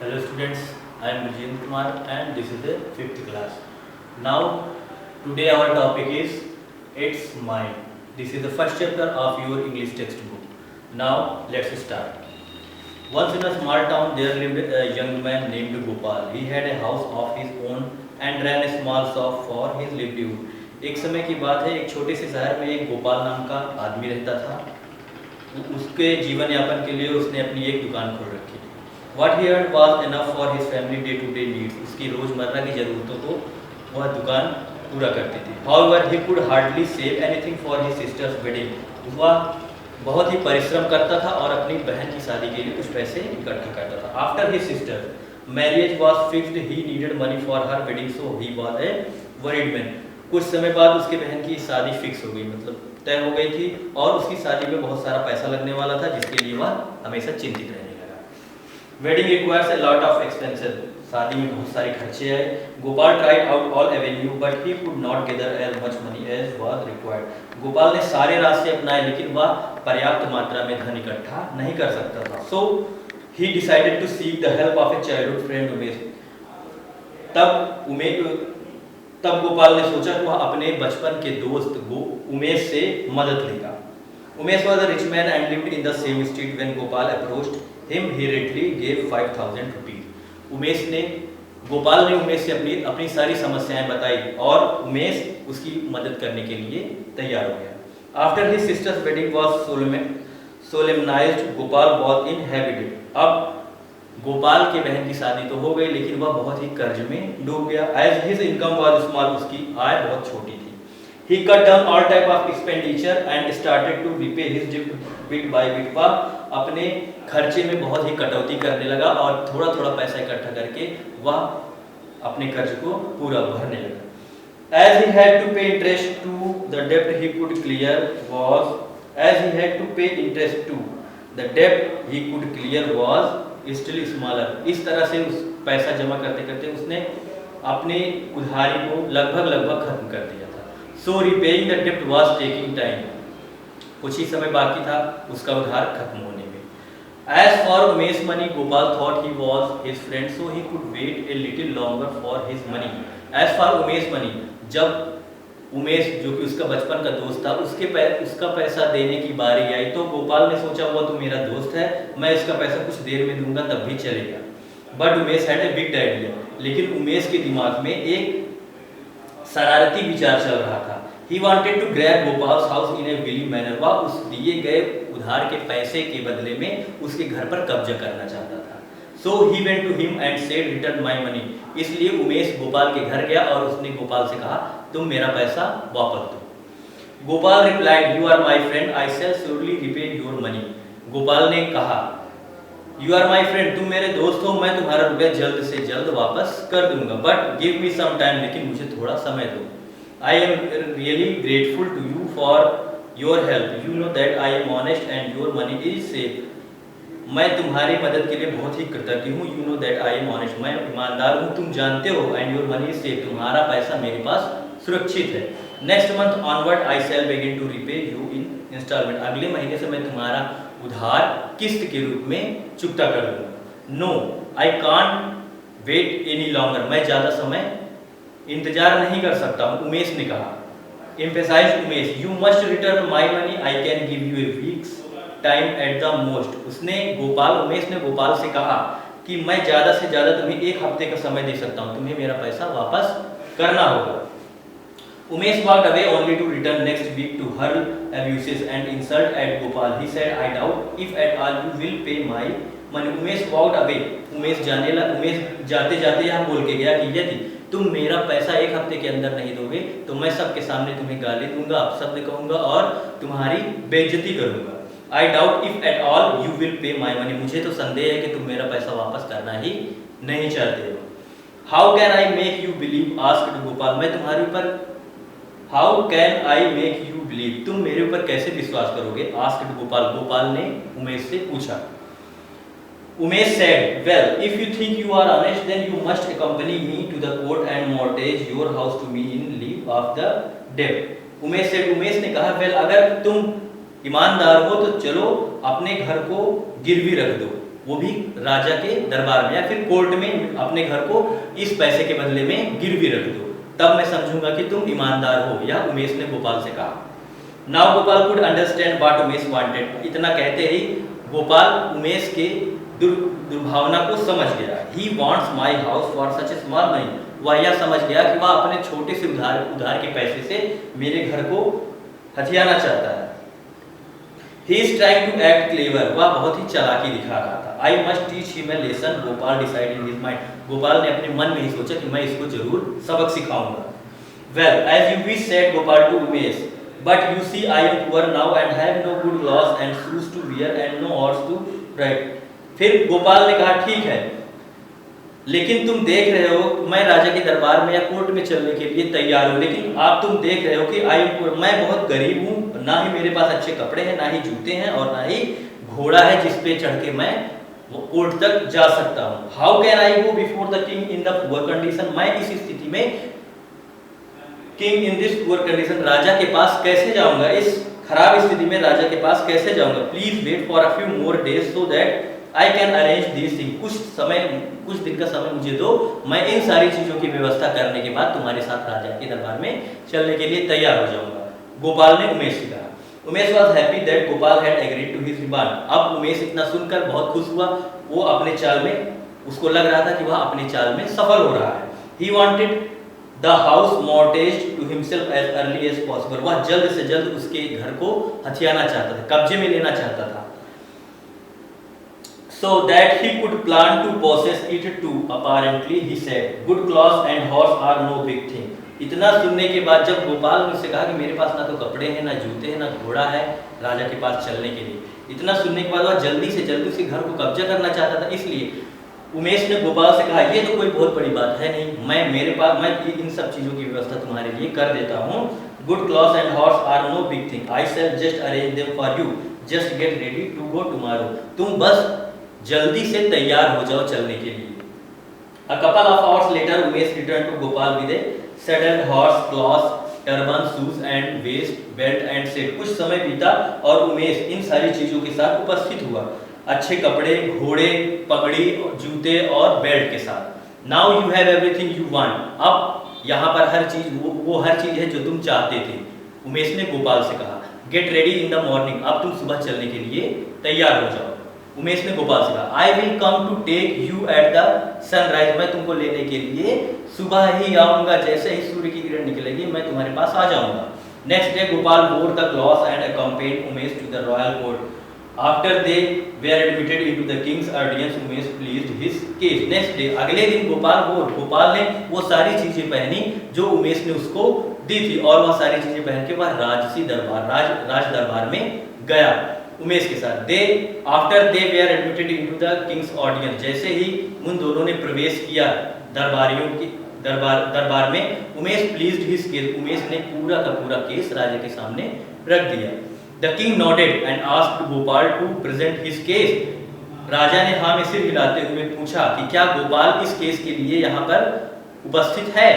Hello students, I am Vijay Kumar and this is the 5th class. Now, today our topic is It's Mine. This is the first chapter of your English textbook. Now, let's start. Once in a small town there lived a young man named Gopal. He had a house of his own and ran a small shop for his livelihood. एक समय की बात है, एक छोटे से शहर में एक गोपाल नाम का आदमी रहता था। उसके जीवन यापन के लिए उसने अपनी एक दुकान खोल रखी। What he earned was enough for his family day-to-day needs. उसकी रोजमर्रा की जरूरतों को वह दुकान पूरा करती थी। However, he could hardly save anything for his sister's wedding. वह बहुत ही परिश्रम करता था और अपनी बहन की शादी के लिए कुछ पैसे इकट्ठा करता था। After his sister's marriage was fixed, he needed money for her wedding, so he was a worried man. कुछ समय बाद उसके बहन की शादी फिक्स हो गई, मतलब तय हो गई थी और उसकी शादी में बहुत सारा पैसा लगने वाला था, जिसके लिए वह हमेशा चिंतित रहने लगा। Wedding requires a lot of expenses. शादी में बहुत सारे खर्चे आए। Gopal tried out all avenue but he could not gather as much money as was required. Gopal ने सारे रास्ते अपनाए लेकिन वह पर्याप्त मात्रा में धन इकट्ठा नहीं कर सकता था। So he decided to seek the help of a childhood friend Umesh. तब गोपाल ने सोचा कि वह अपने बचपन के दोस्त उमेश से मदद लेगा। Umesh was a rich man and lived in the same street. When Gopal approached him, he readily gave 5,000 rupees. Gopal ने उमेश से अपनी सारी समस्याएं बताई और उमेश उसकी मदद करने के लिए तैयार हो गया। After his sister's wedding was solemnized, Gopal was in habit. अब गोपाल के बहन की शादी तो हो गई लेकिन वह बहुत ही कर्ज में डूब गया। As his income was small, उसकी आय बहुत छोटी थी। He cut down all type of expenditure and started to repay his debt bit by bit. वह अपने खर्चे में बहुत ही कटौती करने लगा और थोड़ा थोड़ा पैसा इकट्ठा करके वह अपने कर्ज को पूरा भरने लगा। As he had to pay interest to the debt he could clear was still smaller. इस तरह से उस पैसा जमा करते करते उसने अपने उधारी को लगभग खत्म कर दिया था। So repaying the debt was taking time. कुछ ही समय बाकी था उसका उधार खत्म होने में। As for Umesh money, Gopal thought he was his friend, so he could wait a little longer for his money. As for Umesh money, जब उमेश जो कि उसका बचपन का दोस्त था उसका पैसा देने की बारी आई तो गोपाल ने सोचा वो तो मेरा दोस्त है, मैं इसका पैसा कुछ देर में दूंगा तब भी चलेगा। But Umesh had a big idea, लेकिन उमेश के दिमाग में एक शरारती विचार चल रहा था। He wanted to grab Gopal's house in a willy manner. वह उस दिए गए उधार के पैसे के बदले में उसके घर पर कब्जा करना चाहता था। So he went to him and said, "Return my money." इसलिए उमेश गोपाल के घर गया और उसने गोपाल से कहा, तुम मेरा पैसा वापस दो। Gopal replied, "You are my friend. I shall surely repay your money." Gopal ने कहा, You are my friend. तुम मेरे दोस्त हो, मैं तुम्हारा रुपया जल्द से जल्द वापस कर दूंगा। But give me some time. लेकिन मुझे थोड़ा समय दो। I am really grateful to you for your help. You know that I am honest and your money is safe. मैं तुम्हारी मदद के लिए बहुत ही कृतज्ञ हूँ। You know that I am honest. मैं ईमानदार हूँ, तुम जानते हो। And your money is safe. तुम्हारा पैसा मेरे पास सुरक्षित है। Next month onward I shall begin to repay you in installment. अगले महीने से मैं तुम्हारा उधार किस्त के रूप में चुकता कर दूंगा। No, I can't wait any longer. मैं ज़्यादा समय इंतजार नहीं कर सकता हूँ, उमेश ने कहा। Emphasized Umesh, You must return my money. I can give you a week's time at the most. Umesh ने गोपाल से कहा कि मैं ज़्यादा से ज़्यादा तुम्हें एक हफ्ते का समय दे सकता हूँ, तुम्हें मेरा पैसा वापस करना होगा। Umesh walked away only to return next week to hurl abuses and insult at Gopal. He said, "I doubt if at all you will pay my money." Umesh walked away. Umesh जाते जाते यहाँ बोल के गया कि यदि तुम मेरा पैसा एक हफ्ते के अंदर नहीं दोगे तो मैं सबके सामने तुम्हें गाली दूंगा, अपशब्द कहूंगा और तुम्हारी बेइज्जती करूंगा। I doubt if at all you will pay my money. मुझे तो संदेह है कि तुम मेरा पैसा वापस करना ही नहीं चाहते हो। How can I make you believe? asked Gopal. मैं तुम्हारे ऊपर How can I make you believe? तुम मेरे ऊपर कैसे विश्वास करोगे? asked गोपाल ने उमेश से पूछा। Umesh said, "Well, if you think you are honest, then you must accompany me to the court and mortgage your house to me in lieu of the debt." Umesh ने कहा, "Well, अगर तुम ईमानदार हो तो चलो अपने घर को गिरवी रख दो वो भी राजा के दरबार में या फिर कोर्ट में अपने घर को इस पैसे के बदले में गिरवी रख दो, तब मैं समझूंगा कि तुम ईमानदार हो, यह उमेश ने गोपाल से कहा। Now Gopal could understand what Umesh wanted. इतना कहते ही गोपाल उमेश के दुर्भावना को समझ गया। He wants my house for such A small money. वह यह समझ गया कि वह अपने छोटे से उधार के पैसे से मेरे घर को हथियाना चाहता है। He is trying to act clever. वह बहुत ही चालाकी दिखा रहा था। I must teach him a lesson. Gopal decided in his mind. Gopal ने अपने मन में ही सोचा कि मैं इसको जरूर सबक सिखाऊंगा। Well, as you wish, said Gopal to Umesh. But you see, I am poor now and have no good clothes and shoes to wear and no horse to ride. फिर गोपाल ने कहा ठीक है, लेकिन तुम देख रहे हो मैं राजा के दरबार में या कोर्ट में चलने के लिए तैयार हूँ, लेकिन आप तुम देख रहे हो कि मैं बहुत गरीब हूँ, ना ही मेरे पास अच्छे कपड़े हैं, ना ही जूते हैं और ना ही घोड़ा है जिस पे चढ़ के मैं कोर्ट तक जा सकता हूँ। How can I go before the king in the poor condition. मैं इस स्थिति में king in this poor condition राजा के पास कैसे जाऊंगा, इस खराब स्थिति में राजा के पास कैसे जाऊंगा। Please wait for a few more days so that I can arrange this thing. कुछ दिन का समय मुझे दो, मैं इन सारी चीजों की व्यवस्था करने के बाद तुम्हारे साथ राजा के दरबार में चलने के लिए तैयार हो जाऊंगा। गोपाल ने उमेश से कहा। Umesh was happy that Gopal had agreed to his demand. अब उमेश इतना सुनकर बहुत खुश हुआ। वो अपने चाल में, उसको लग रहा था कि वह अपने चाल में सफल हो रहा है। He wanted the house mortgage to himself as early as possible. वह जल्द से जल्द उसके घर को हथियाना चाहता था, कब्जे में लेना चाहता था, so that he could plan to possess it too. Apparently he said, good clothes and horse are no big thing. इतना सुनने के बाद जब गोपाल ने उससे कहा कि मेरे पास ना तो कपड़े हैं, ना जूते हैं, ना घोड़ा है राजा के पास चलने के लिए, इतना सुनने के बाद वह जल्दी से जल्दी उसी घर को कब्जा करना चाहता था। इसलिए उमेश ने गोपाल से कहा ये तो कोई बहुत बड़ी बात है नहीं, मैं इन सब चीजों की व्यवस्था तुम्हारे लिए कर देता हूँ। Good clothes and horse are no big thing, I shall just arrange them for you, just get ready to go tomorrow. तुम बस जल्दी से तैयार हो जाओ चलने के लिए। A couple of hours later, Umesh returned to Gopal with a saddled horse, cloth, turban, shoes and waist belt and said. कुछ समय बीता और उमेश इन सारी चीजों के साथ उपस्थित हुआ, अच्छे कपड़े, घोड़े, पगड़ी, जूते और बेल्ट के साथ। Now you have everything you want. अब यहाँ पर हर चीज वो हर चीज है जो तुम चाहते थे। उमेश ने गोपाल से कहा, Get ready in the morning. अब तुम सुबह चलने के लिए तैयार हो जाओ। उमेश ने गोपाल से कहा, I will come to take you at the sunrise. मैं तुमको लेने के लिए सुबह ही आऊंगा, जैसे ही सूर्य की किरण निकलेगी मैं तुम्हारे पास आ जाऊंगा। Next day Gopal wore the cloth and accompanied Umesh to the royal court. After they were admitted into the king's audience, Umesh pleased his case. Next day, अगले दिन गोपाल ने वो सारी चीजें पहनी जो उमेश ने उसको दी थी और वह सारी चीजें पहन के वह राज दरबार में गया उमेश के साथ। After they were admitted into the king's audience, जैसे ही उन दोनों ने प्रवेश किया दरबारियों की दरबार में, Umesh pleased his case, Umesh ने पूरा का पूरा केस राजा के सामने रख दिया। The king noted and asked Gopal to present his case. राजा ने हाँ में सिर हिलाते हुए पूछा कि क्या गोपाल इस केस के लिए यहाँ पर उपस्थित है।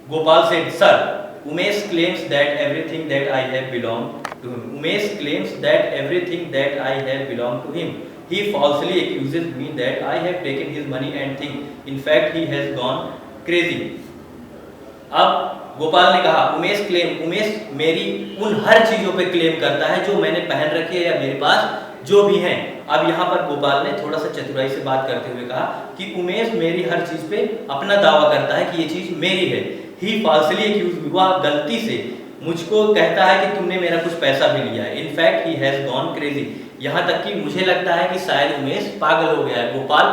Gopal said, sir, Umesh claims that everything that I have belonged to him. Umesh claims that everything that I have belonged to him. He falsely accuses me that I have taken his money and things. In fact, he has gone crazy. अब गोपाल ने कहा, उमेश मेरी उन हर चीजों पे claim करता है जो मैंने पहन रखी है या मेरे पास जो भी हैं। अब यहाँ पर गोपाल ने थोड़ा सा चतुराई से बात करते हुए कहा कि उमेश मेरी हर चीज पे अपना दावा करता है कि ये चीज मेरी है। He falsely accused me, वह गलती से मुझको कहता है कि तुमने मेरा कुछ पैसा भी लिया है। In fact, he has gone crazy. यहाँ तक कि मुझे लगता है कि शायद उमेश पागल हो गया है। गोपाल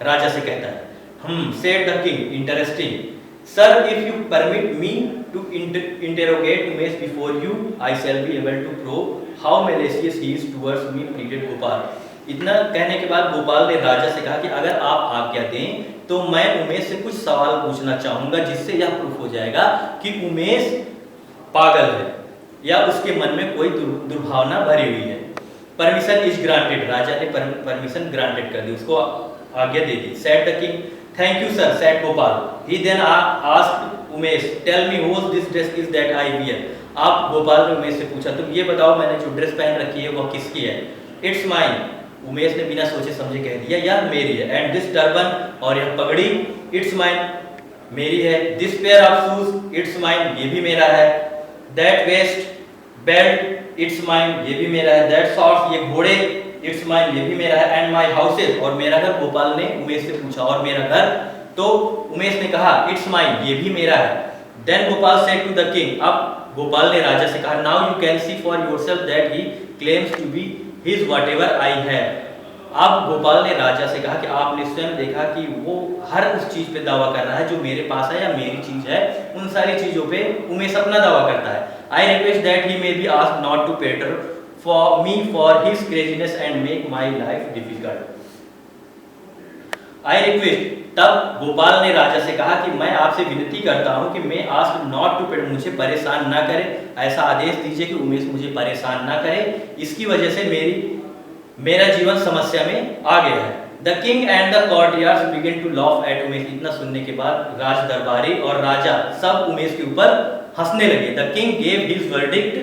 राजा से कहता है, said the king, interesting. Sir, if you permit me to interrogate Umesh before you, I shall be able to prove how malicious he is towards me, pleaded Gopal. इतना कहने के बाद गोपाल ने राजा से कहा कि अगर आप आज्ञा दें तो मैं उमेश से कुछ सवाल पूछना चाहूंगा जिससे यह प्रूफ हो जाएगा कि उमेश पागल है या उसके मन में कोई दुर्भावना भरी हुई है। परमिशन इज ग्रांटेड, राजा ने परमिशन ग्रांटेड कर दी, उसको आज्ञा दे दी। Said the king, thank you sir, said Gopal. He then asked Umesh, tell me what this dress is that I wear. आप गोपाल ने उमेश से पूछा, तुम ये बताओ मैंने जो ड्रेस पहन रखी है वो किसकी है। इट्स माइन, उमेश ने बिना सोचे समझे कह दिया यह मेरी है। एंड दिस टर्बन और यह पगड़ी इट्स माइन मेरी है। This pair of shoes it's mine ये भी मेरा है। That waste belt it's mine ये भी मेरा है। दैट शॉर्ट्स ये घोड़े इट्स माइन ये भी मेरा है। एंड माई हाउसेज और मेरा घर, गोपाल ने उमेश से पूछा और मेरा घर, तो उमेश ने कहा इट्स माइन ये भी मेरा है। Then Gopal said to the king, अब गोपाल ने राजा से कहा now you can see for yourself that he claims to be his whatever I have. अब गोपाल ने राजा से कहा कि आपने स्वयं देखा कि वो हर उस चीज पे दावा कर रहा है जो मेरे पास है या मेरी चीज है, उन सारी चीजों पे उमेश अपना दावा करता है। I request that he may be asked not to pester for me for his craziness and make my life difficult. I request, तब गोपाल ने राजा से कहा कि मैं आपसे विनती करता हूं कि मैं आस्क नॉट टू पेट, मुझे परेशान ना करे, ऐसा आदेश दीजिए कि उमेश मुझे परेशान ना करे, इसकी वजह से मेरा जीवन समस्या में आ गया है। The king and the courtiers begin to laugh at Umesh. इतना सुनने के बाद राज दरबारी और राजा सब उमेश के ऊपर हंसने लगे। The king gave his verdict,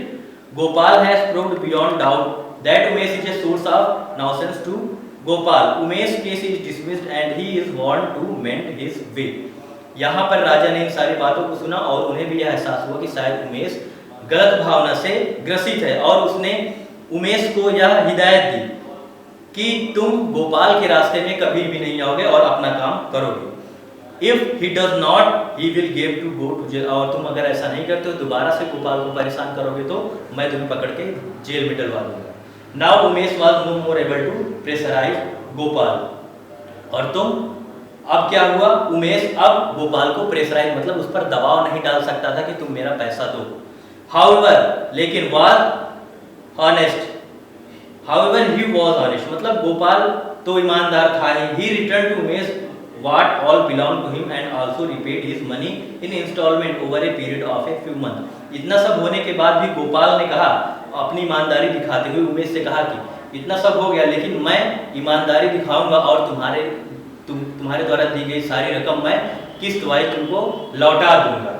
Gopal has proved beyond doubt that Umesh is a source of nonsense to Gopal. Umesh case is dismissed and he is warn to mend his way. यहाँ पर राजा ने इन सारी बातों को सुना और उन्हें भी यह एहसास हुआ कि शायद उमेश गलत भावना से ग्रसित है, और उसने उमेश को यह हिदायत दी कि तुम गोपाल के रास्ते में कभी भी नहीं आओगे और अपना काम करोगे। If he does not he will give to go to jail, और तुम अगर ऐसा नहीं करते हो दोबारा से गोपाल को परेशान करोगे तो मैं तुम्हें पकड़ के जेल में डलवा दूंगा। Now Umesh was no more able to pressurise Gopal. और तुम अब क्या हुआ, उमेश अब गोपाल को प्रेशराइज मतलब उस पर दबाव नहीं डाल सकता था कि तुम मेरा पैसा दो। हाउएवर, लेकिन was honest, however he was honest मतलब गोपाल तो ईमानदार था ही। He return to Umesh what all belonged to him and also repaid his money in installment over a period of a few months। इतना सब होने के बाद भी गोपाल ने कहा, अपनी ईमानदारी दिखाते हुए उमेश से कहा कि इतना सब हो गया लेकिन मैं ईमानदारी दिखाऊंगा और तुम्हारे द्वारा दी गई सारी रकम मैं किस्त वाइज तुमको लौटा दूंगा।